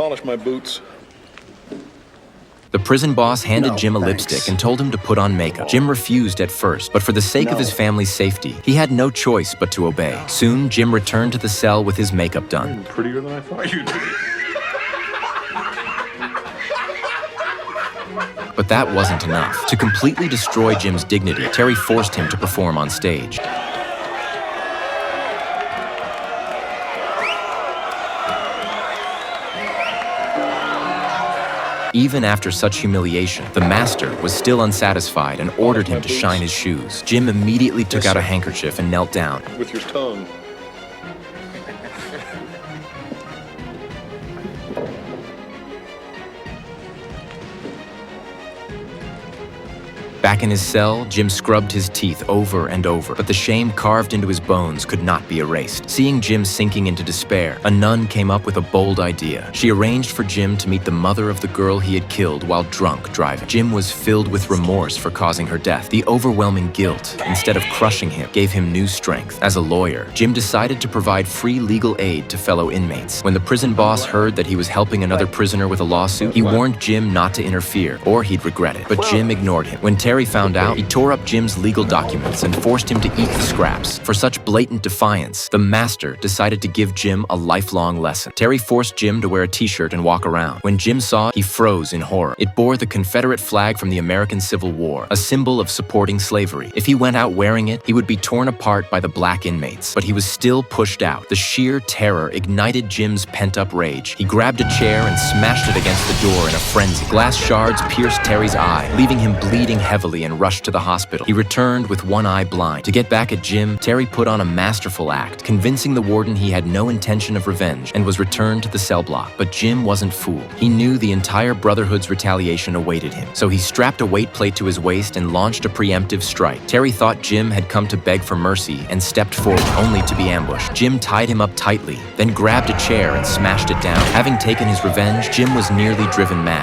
polish my boots. The prison boss handed Jim a lipstick and told him to put on makeup. Jim refused at first, but for the sake of his family's safety, he had no choice but to obey. Soon, Jim returned to the cell with his makeup done. You're prettier than I thought you'd be. But that wasn't enough. To completely destroy Jim's dignity, Terry forced him to perform on stage. Even after such humiliation, the master was still unsatisfied and ordered him to shine his shoes. Jim immediately took out a handkerchief and knelt down. With your tongue. Back in his cell, Jim scrubbed his teeth over and over, but the shame carved into his bones could not be erased. Seeing Jim sinking into despair, a nun came up with a bold idea. She arranged for Jim to meet the mother of the girl he had killed while drunk driving. Jim was filled with remorse for causing her death. The overwhelming guilt, instead of crushing him, gave him new strength. As a lawyer, Jim decided to provide free legal aid to fellow inmates. When the prison boss heard that he was helping another prisoner with a lawsuit, he warned Jim not to interfere, or he'd regret it. But Jim ignored him. When Terry found out, he tore up Jim's legal documents and forced him to eat the scraps. For such blatant defiance, the master decided to give Jim a lifelong lesson. Terry forced Jim to wear a t-shirt and walk around. When Jim saw it, he froze in horror. It bore the Confederate flag from the American Civil War, a symbol of supporting slavery. If he went out wearing it, he would be torn apart by the black inmates. But he was still pushed out. The sheer terror ignited Jim's pent-up rage. He grabbed a chair and smashed it against the door in a frenzy. Glass shards pierced Terry's eye, leaving him bleeding heavily and rushed to the hospital. He returned with one eye blind. To get back at Jim, Terry put on a masterful act, convincing the warden he had no intention of revenge and was returned to the cell block. But Jim wasn't fooled. He knew the entire Brotherhood's retaliation awaited him, so he strapped a weight plate to his waist and launched a preemptive strike. Terry thought Jim had come to beg for mercy and stepped forward, only to be ambushed. Jim tied him up tightly, then grabbed a chair and smashed it down. Having taken his revenge, Jim was nearly driven mad.